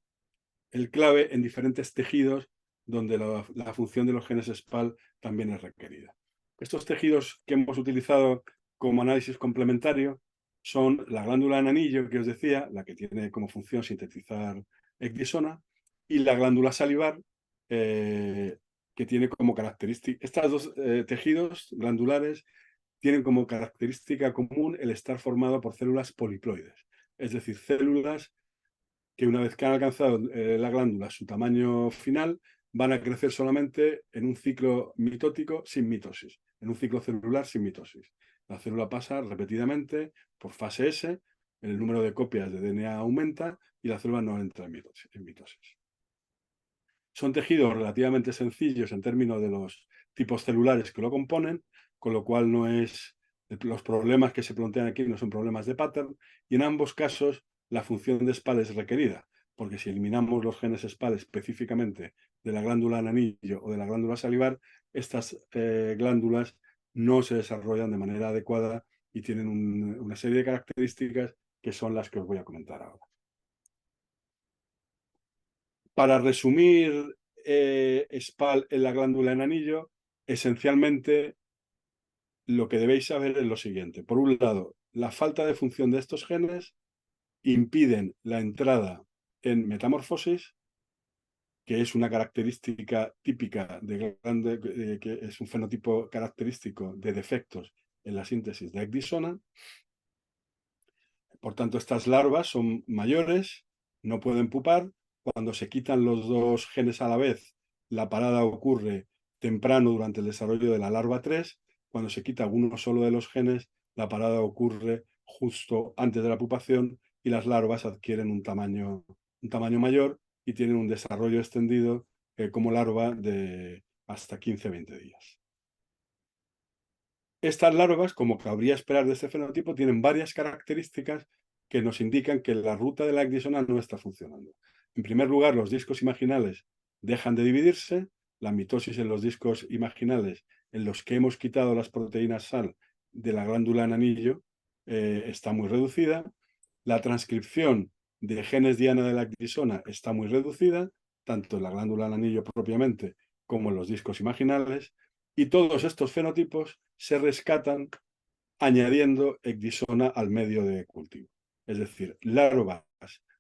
clave en diferentes tejidos donde la función de los genes SPAL también es requerida. Estos tejidos que hemos utilizado como análisis complementario son la glándula en anillo, que os decía, la que tiene como función sintetizar ecdisona, y la glándula salivar, que tiene como característica, estos dos tejidos glandulares tienen como característica común el estar formado por células poliploides, es decir, células que una vez que han alcanzado la glándula su tamaño final, van a crecer solamente en un ciclo mitótico sin mitosis, en un ciclo celular sin mitosis. La célula pasa repetidamente por fase S, el número de copias de DNA aumenta y la célula no entra en mitosis. Son tejidos relativamente sencillos en términos de los tipos celulares que lo componen, con lo cual los problemas que se plantean aquí no son problemas de pattern, y en ambos casos la función de SPAL es requerida, porque si eliminamos los genes SPAL específicamente de la glándula en anillo o de la glándula salivar, estas glándulas no se desarrollan de manera adecuada y tienen una serie de características que son las que os voy a comentar ahora. Para resumir, SPAL en la glándula en anillo, esencialmente lo que debéis saber es lo siguiente. Por un lado, la falta de función de estos genes impiden la entrada en metamorfosis, que es una característica típica que es un fenotipo característico de defectos en la síntesis de ecdisona. Por tanto, estas larvas son mayores, no pueden pupar. Cuando se quitan los dos genes a la vez, la parada ocurre temprano durante el desarrollo de la larva 3. Cuando se quita uno solo de los genes, la parada ocurre justo antes de la pupación y las larvas adquieren un tamaño mayor y tienen un desarrollo extendido como larva de hasta 15-20 días. Estas larvas, como cabría esperar de este fenotipo, tienen varias características que nos indican que la ruta de la ecdisona no está funcionando. En primer lugar, los discos imaginales dejan de dividirse, la mitosis en los discos imaginales en los que hemos quitado las proteínas SAL de la glándula en anillo está muy reducida, la transcripción de genes diana de la ecdisona está muy reducida, tanto en la glándula del anillo propiamente como en los discos imaginales, y todos estos fenotipos se rescatan añadiendo ecdisona al medio de cultivo. Es decir, larvas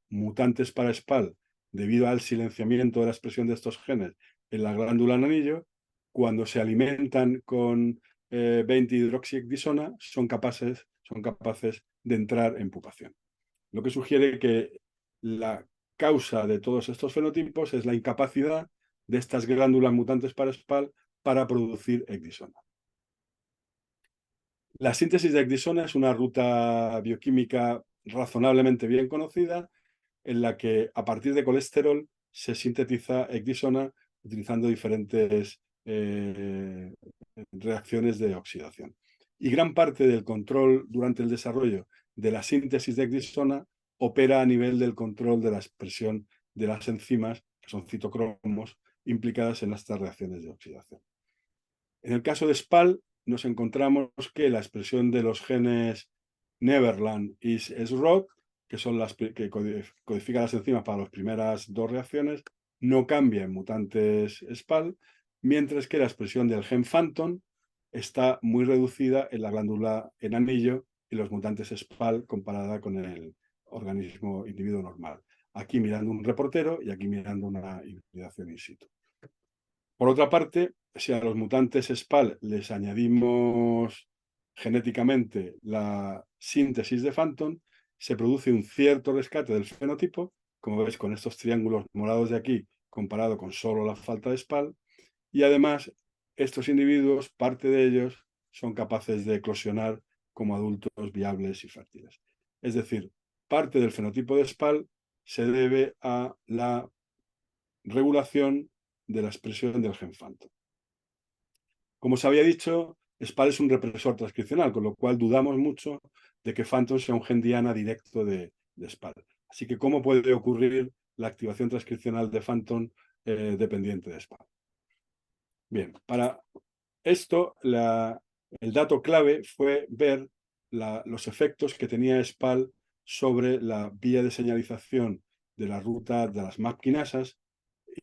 mutantes para SPAL debido al silenciamiento de la expresión de estos genes en la glándula del anillo, cuando se alimentan con 20-hidroxiecdisona, son capaces de entrar en pupación. Lo que sugiere que la causa de todos estos fenotipos es la incapacidad de estas glándulas mutantes para SPAL para producir ecdisona. La síntesis de ecdisona es una ruta bioquímica razonablemente bien conocida en la que a partir de colesterol se sintetiza ecdisona utilizando diferentes reacciones de oxidación. Y gran parte del control durante el desarrollo de la síntesis de ecdisona opera a nivel del control de la expresión de las enzimas, que son citocromos, implicadas en estas reacciones de oxidación. En el caso de SPAL, nos encontramos que la expresión de los genes Neverland y SROC, que son las que codifican las enzimas para las primeras dos reacciones, no cambia en mutantes SPAL, mientras que la expresión del gen Phantom está muy reducida en la glándula en anillo y los mutantes SPAL comparada con el organismo individuo normal. Aquí mirando un reportero y aquí mirando una hibridación in situ. Por otra parte, si a los mutantes SPAL les añadimos genéticamente la síntesis de Phantom, se produce un cierto rescate del fenotipo, como veis con estos triángulos morados de aquí, comparado con solo la falta de SPAL, y además estos individuos, parte de ellos, son capaces de eclosionar como adultos viables y fértiles. Es decir, parte del fenotipo de SPAL se debe a la regulación de la expresión del gen Phantom. Como os había dicho, SPAL es un represor transcripcional, con lo cual dudamos mucho de que Phantom sea un gen diana directo de SPAL. Así que, ¿cómo puede ocurrir la activación transcripcional de Phantom dependiente de SPAL? Bien, para esto, el dato clave fue ver los efectos que tenía SPAL sobre la vía de señalización de la ruta de las MAP quinasas.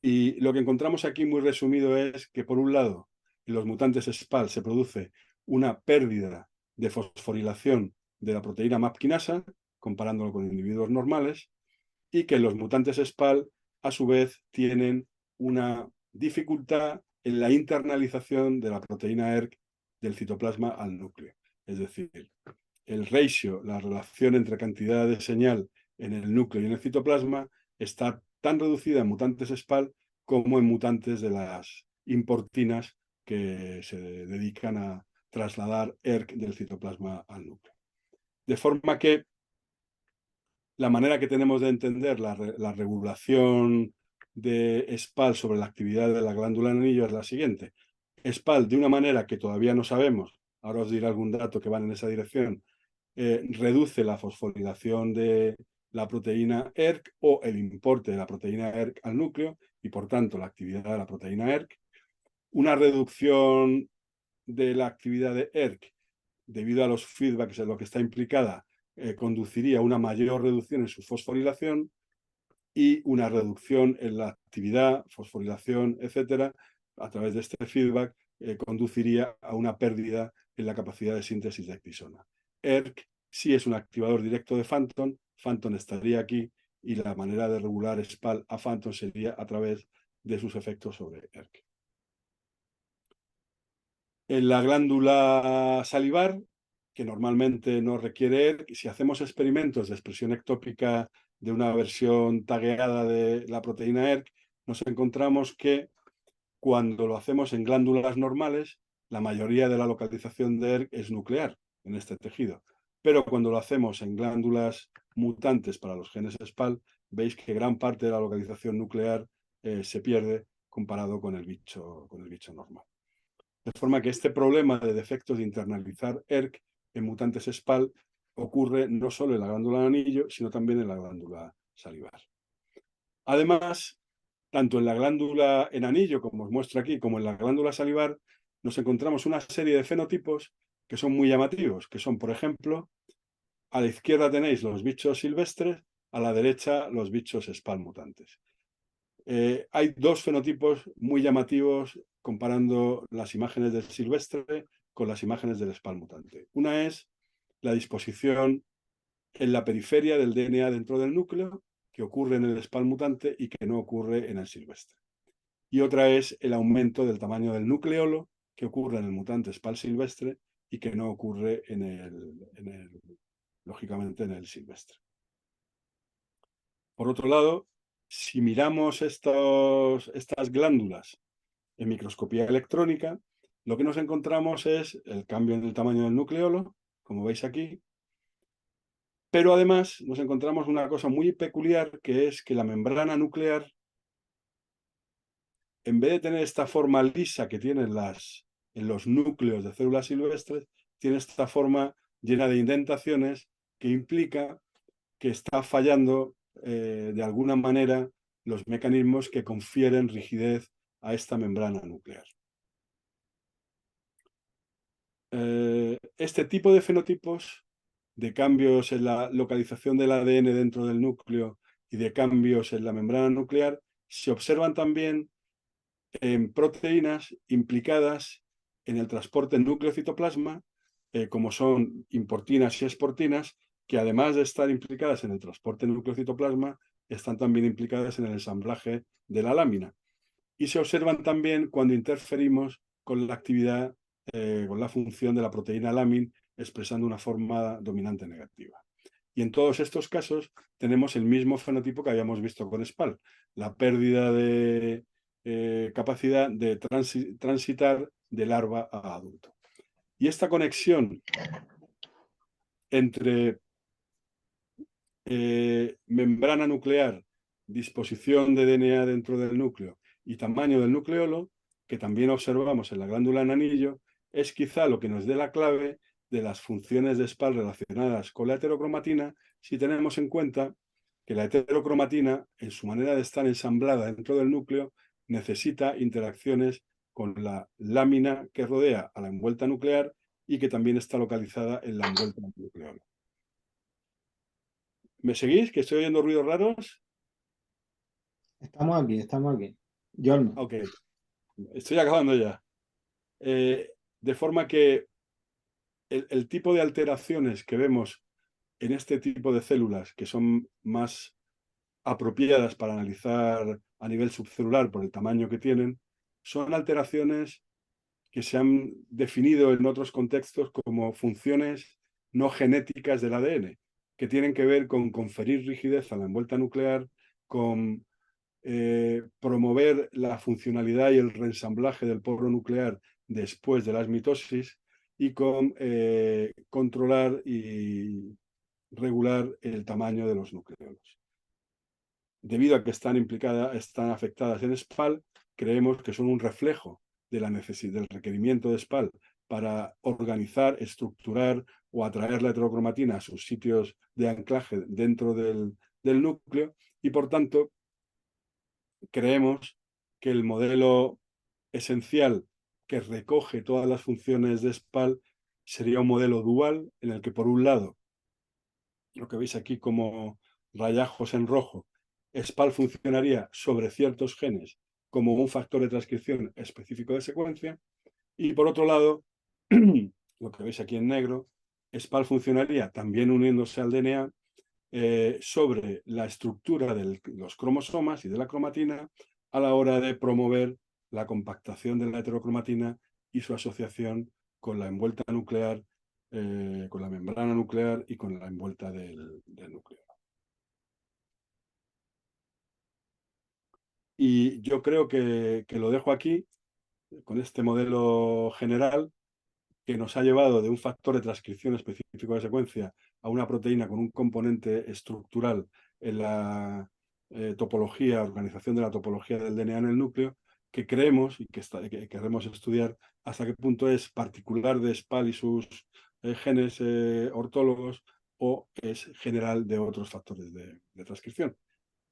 Y lo que encontramos aquí muy resumido es que, por un lado, en los mutantes SPAL se produce una pérdida de fosforilación de la proteína MAP quinasa, comparándolo con individuos normales, y que los mutantes SPAL, a su vez, tienen una dificultad en la internalización de la proteína ERK del citoplasma al núcleo. Es decir, el ratio, la relación entre cantidad de señal en el núcleo y en el citoplasma, está tan reducida en mutantes SPAL como en mutantes de las importinas que se dedican a trasladar ERK del citoplasma al núcleo. De forma que la manera que tenemos de entender la regulación de SPAL sobre la actividad de la glándula del anillo es la siguiente. SPAL, de una manera que todavía no sabemos, ahora os diré algún dato que van en esa dirección, reduce la fosforilación de la proteína ERK o el importe de la proteína ERK al núcleo y, por tanto, la actividad de la proteína ERK. Una reducción de la actividad de ERK debido a los feedbacks en lo que está implicada conduciría a una mayor reducción en su fosforilación y una reducción en la actividad, fosforilación, etcétera, a través de este feedback, conduciría a una pérdida en la capacidad de síntesis de ecdisona. ERK sí es un activador directo de Phantom, Phantom estaría aquí y la manera de regular SPAL a Phantom sería a través de sus efectos sobre ERK. En la glándula salivar, que normalmente no requiere ERK, si hacemos experimentos de expresión ectópica de una versión tagueada de la proteína ERK, nos encontramos que cuando lo hacemos en glándulas normales, la mayoría de la localización de ERK es nuclear en este tejido. Pero cuando lo hacemos en glándulas mutantes para los genes SPAL, veis que gran parte de la localización nuclear se pierde comparado con el bicho normal. De forma que este problema de defectos de internalizar ERK en mutantes SPAL ocurre no solo en la glándula del anillo, sino también en la glándula salivar. Además, tanto en la glándula en anillo, como os muestro aquí, como en la glándula salivar, nos encontramos una serie de fenotipos que son muy llamativos, que son, por ejemplo, A la izquierda tenéis los bichos silvestres, a la derecha los bichos SPAL mutantes. Hay dos fenotipos muy llamativos comparando las imágenes del silvestre con las imágenes del SPAL mutante. Una es la disposición en la periferia del DNA dentro del núcleo, que ocurre en el SPAL mutante y que no ocurre en el silvestre. Y otra es el aumento del tamaño del nucleolo, que ocurre en el mutante SPAL silvestre y que no ocurre lógicamente, en el silvestre. Por otro lado, si miramos estas glándulas en microscopía electrónica, lo que nos encontramos es el cambio en el tamaño del nucleolo, como veis aquí, pero además nos encontramos una cosa muy peculiar, que es que la membrana nuclear, en vez de tener esta forma lisa que tienen en los núcleos de células silvestres, tiene esta forma llena de indentaciones que implica que está fallando de alguna manera los mecanismos que confieren rigidez a esta membrana nuclear. Este tipo de fenotipos, de cambios en la localización del ADN dentro del núcleo y de cambios en la membrana nuclear, se observan también en proteínas implicadas en el transporte núcleo-citoplasma, como son importinas y exportinas, que además de estar implicadas en el transporte núcleo-citoplasma, están también implicadas en el ensamblaje de la lámina. Y se observan también cuando interferimos con la actividad, con la función de la proteína lamin, expresando una forma dominante negativa. Y en todos estos casos tenemos el mismo fenotipo que habíamos visto con SPAL, la pérdida de capacidad de transitar de larva a adulto. Y esta conexión entre membrana nuclear, disposición de DNA dentro del núcleo y tamaño del nucleolo, que también observamos en la glándula en anillo, es quizá lo que nos dé la clave de las funciones de SPAL relacionadas con la heterocromatina, si tenemos en cuenta que la heterocromatina, en su manera de estar ensamblada dentro del núcleo, necesita interacciones con la lámina que rodea a la envuelta nuclear y que también está localizada en la envuelta del nucleolo. ¿Me seguís? ¿Que estoy oyendo ruidos raros? Estamos aquí, estamos aquí. Yo no. Ok, estoy acabando ya. De forma que el tipo de alteraciones que vemos en este tipo de células, que son más apropiadas para analizar a nivel subcelular por el tamaño que tienen, son alteraciones que se han definido en otros contextos como funciones no genéticas del ADN, que tienen que ver con conferir rigidez a la envuelta nuclear, con promover la funcionalidad y el reensamblaje del poro nuclear después de las mitosis y con controlar y regular el tamaño de los nucleolos. Debido a que están afectadas en SPAL, creemos que son un reflejo de la necesidad, del requerimiento de SPAL para organizar, estructurar o atraer la heterocromatina a sus sitios de anclaje dentro del núcleo y, por tanto, creemos que el modelo esencial que recoge todas las funciones de SPAL sería un modelo dual en el que, por un lado, lo que veis aquí como rayajos en rojo, SPAL funcionaría sobre ciertos genes como un factor de transcripción específico de secuencia, y por otro lado, lo que veis aquí en negro, SPAL funcionaría también uniéndose al DNA sobre la estructura de los cromosomas y de la cromatina a la hora de promover la compactación de la heterocromatina y su asociación con la envuelta nuclear, con la membrana nuclear y con la envuelta del núcleo. Y yo creo que lo dejo aquí, con este modelo general, que nos ha llevado de un factor de transcripción específico de secuencia a una proteína con un componente estructural en la topología, organización de la topología del DNA en el núcleo, que creemos y que queremos estudiar hasta qué punto es particular de SPAL y sus genes ortólogos o es general de otros factores de transcripción.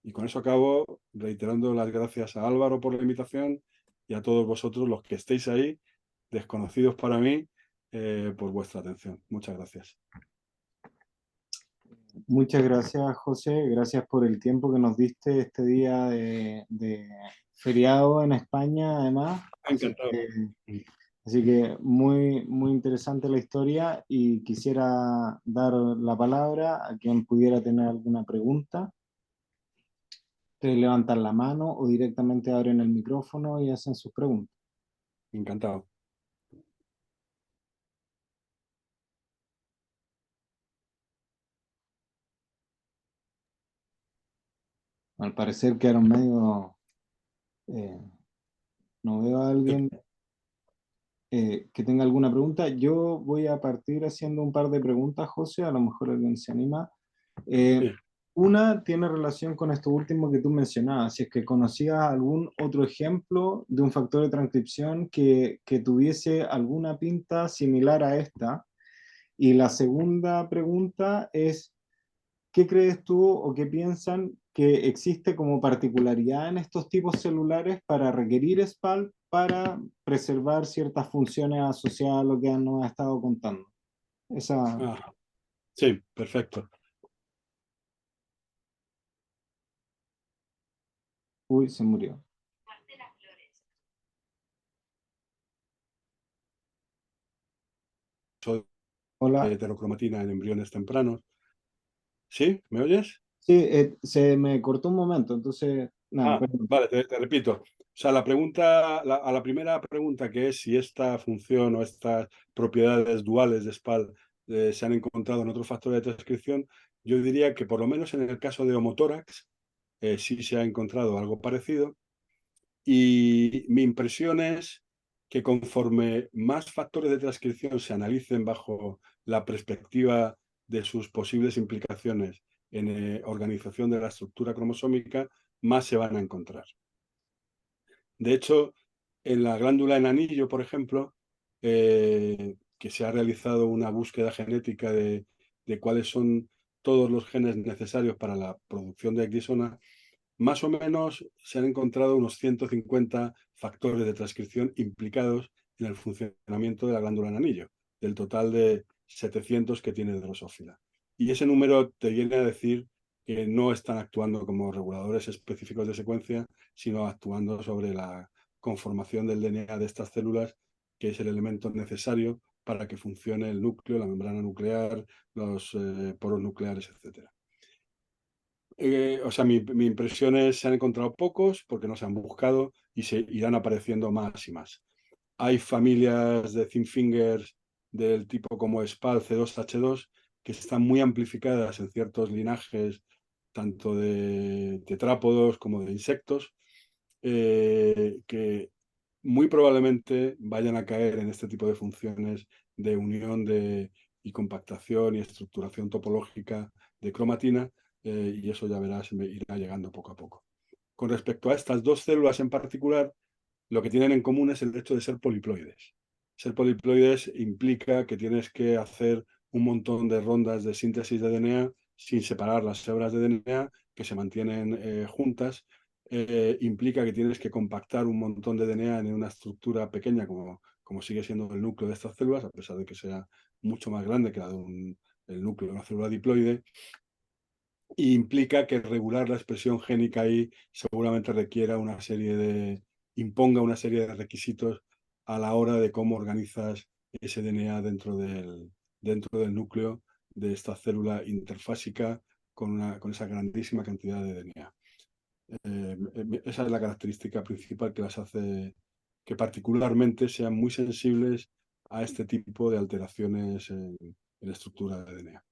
Y con eso acabo reiterando las gracias a Álvaro por la invitación y a todos vosotros los que estéis ahí, desconocidos para mí, por vuestra atención. Muchas gracias. Muchas gracias, José. Gracias por el tiempo que nos diste este día de feriado en España, además. Encantado. Así que muy, muy interesante la historia y quisiera dar la palabra a quien pudiera tener alguna pregunta. Ustedes levantan la mano o directamente abren el micrófono y hacen sus preguntas. Encantado. Al parecer quedaron medio... eh, no veo a Eh, alguien que tenga alguna pregunta. Yo voy a partir haciendo un par de preguntas, José, a lo mejor alguien se anima. Eh, sí. una tiene relación con esto último que tú mencionabas, si es que conocías algún otro ejemplo de un factor de transcripción que tuviese alguna pinta similar a esta. Y la segunda pregunta es, ¿qué crees tú o qué piensan que existe como particularidad en estos tipos celulares para requerir SPAL para preservar ciertas funciones asociadas a lo que nos ha estado contando? Esa, Ah, sí, perfecto. uy, se murió. Soy de Hola. heterocromatina en embriones tempranos. ¿Sí? ¿Me oyes? Sí, se me cortó un momento, entonces, nada, Ah, perdón. vale, te repito. O sea, a la primera pregunta, que es si esta función o estas propiedades duales de SPAL se han encontrado en otros factores de transcripción, yo diría que por lo menos en el caso de homotórax sí se ha encontrado algo parecido. Y mi impresión es que conforme más factores de transcripción se analicen bajo la perspectiva de sus posibles implicaciones en organización de la estructura cromosómica, más se van a encontrar. De hecho, en la glándula en anillo, por ejemplo, que se ha realizado una búsqueda genética de cuáles son todos los genes necesarios para la producción de exisona, más o menos se han encontrado unos 150 factores de transcripción implicados en el funcionamiento de la glándula en anillo, del total de 700 que tiene Drosophila. Y ese número te viene a decir que no están actuando como reguladores específicos de secuencia, sino actuando sobre la conformación del DNA de estas células, que es el elemento necesario para que funcione el núcleo, la membrana nuclear, los poros nucleares, etc. O sea, mi impresión es se han encontrado pocos porque no se han buscado y se irán apareciendo más y más. Hay familias de thin fingers del tipo como SPAL C2H2 que están muy amplificadas en ciertos linajes, tanto de tetrápodos como de insectos, que muy probablemente vayan a caer en este tipo de funciones de unión y compactación y estructuración topológica de cromatina, y eso ya verás, me irá llegando poco a poco. Con respecto a estas dos células en particular, lo que tienen en común es el hecho de ser poliploides. Ser poliploides implica que tienes que hacer un montón de rondas de síntesis de DNA sin separar las hebras de DNA que se mantienen juntas. Implica que tienes que compactar un montón de DNA en una estructura pequeña como sigue siendo el núcleo de estas células, a pesar de que sea mucho más grande que la de el núcleo de una célula diploide. Y implica que regular la expresión génica ahí seguramente requiera imponga una serie de requisitos a la hora de cómo organizas ese DNA dentro del núcleo de esta célula interfásica con esa grandísima cantidad de DNA. Esa es la característica principal que las hace que particularmente sean muy sensibles a este tipo de alteraciones en la estructura de DNA.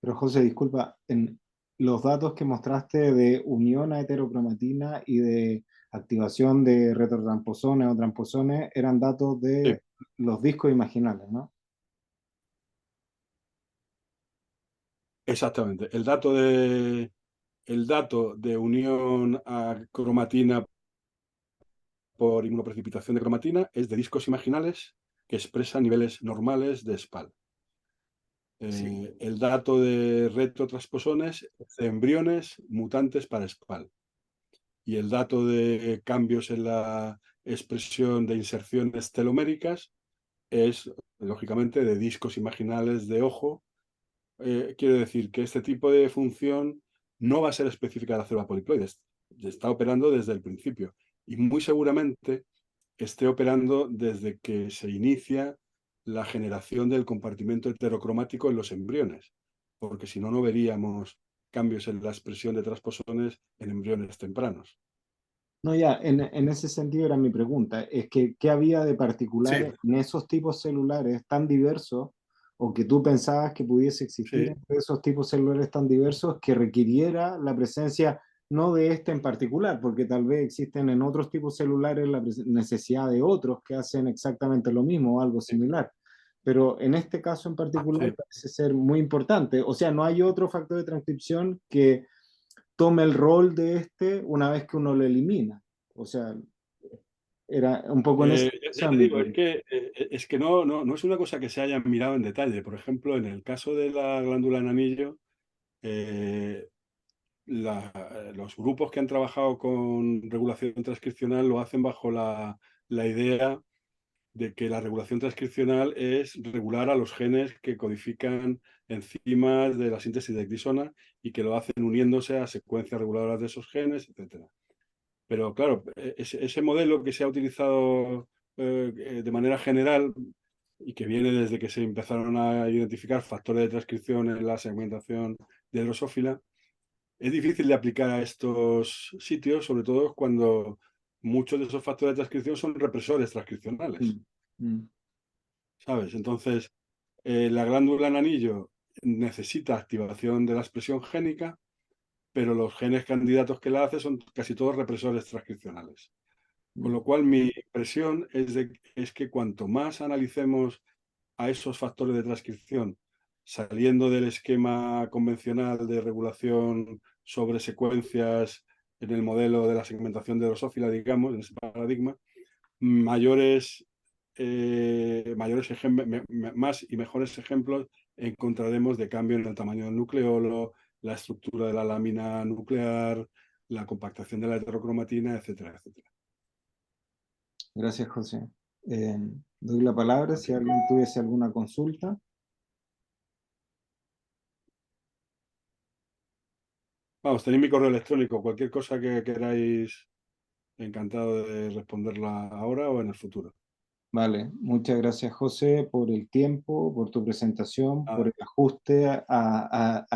Pero José, disculpa, en los datos que mostraste de unión a heterocromatina y de activación de retrotramposones o tramposones eran datos Sí, de los discos imaginales, ¿no? exactamente. El dato de unión a cromatina por inmunoprecipitación de cromatina es de discos imaginales que expresan niveles normales de SPAL. Sí. El dato de retrotransposones es de embriones mutantes para SPAL. Y el dato de cambios en la expresión de inserciones teloméricas es, lógicamente, de discos imaginales de ojo quiero decir que este tipo de función no va a ser específica de la célula poliploide, está operando desde el principio y muy seguramente esté operando desde que se inicia la generación del compartimento heterocromático en los embriones, porque si no, no veríamos cambios en la expresión de transposones en embriones tempranos. No, ya, en ese sentido era mi pregunta, es que ¿qué había de particular Sí, en esos tipos celulares tan diversos o que tú pensabas que pudiese existir sí. entre esos tipos celulares tan diversos que requiriera la presencia no de este en particular, porque tal vez existen en otros tipos celulares la necesidad de otros que hacen exactamente lo mismo o algo Sí, similar? Pero en este caso en particular sí. parece ser muy importante. O sea, no hay otro factor de transcripción que tome el rol de este una vez que uno lo elimina. O sea, era un poco en esa Ya te dirección mi digo, pregunta. es que no es una cosa que se haya mirado en detalle. Por ejemplo, en el caso de la glándula en anillo, eh, los grupos que han trabajado con regulación transcripcional lo hacen bajo la idea de que la regulación transcripcional es regular a los genes que codifican enzimas de la síntesis de exisona y que lo hacen uniéndose a secuencias reguladoras de esos genes, etcétera. Pero claro, ese modelo que se ha utilizado de manera general y que viene desde que se empezaron a identificar factores de transcripción en la segmentación de drosófila, es difícil de aplicar a estos sitios, sobre todo cuando muchos de esos factores de transcripción son represores transcripcionales, Mm, mm, ¿sabes? Entonces, la glándula en anillo necesita activación de la expresión génica, pero los genes candidatos que la hacen son casi todos represores transcripcionales. Con mm, lo cual, mi impresión es que cuanto más analicemos a esos factores de transcripción, saliendo del esquema convencional de regulación sobre secuencias en el modelo de la segmentación de drosófila, digamos, en ese paradigma, mayores, más y mejores ejemplos encontraremos de cambio en el tamaño del nucleolo, la estructura de la lámina nuclear, la compactación de la heterocromatina, etcétera, etcétera. Gracias, José. Eh, doy la palabra si alguien tuviese alguna consulta. Vamos, tenéis mi correo electrónico. Cualquier cosa que queráis, encantado de responderla ahora o en el futuro. Vale, muchas gracias, José, por el tiempo, por tu presentación, por Nada. el ajuste a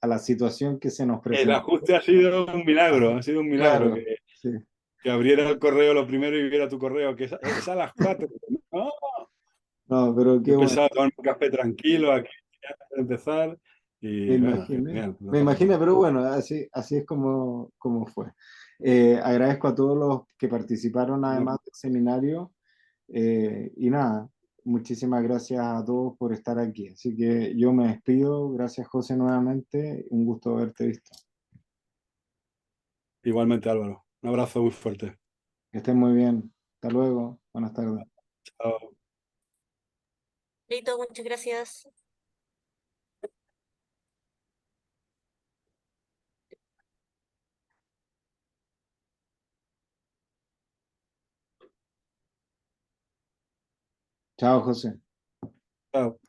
la situación que se nos El presentó. ajuste ha sido un milagro Claro, sí. que abriera el correo lo primero y viera tu correo, que es a las 4. No, No, pero qué yo bueno. pensaba tomar un café tranquilo aquí antes de empezar y bueno, genial, lo Me imaginé, tomamos. pero bueno, así es como fue. Agradezco a todos los que participaron No, además del seminario y nada, muchísimas gracias a todos por estar aquí. Así que yo me despido, gracias José nuevamente, un gusto haberte visto. igualmente Álvaro, un abrazo muy fuerte. Que estén muy bien. Hasta luego, buenas tardes. Chao. Listo, muchas gracias. Chao José. Chao.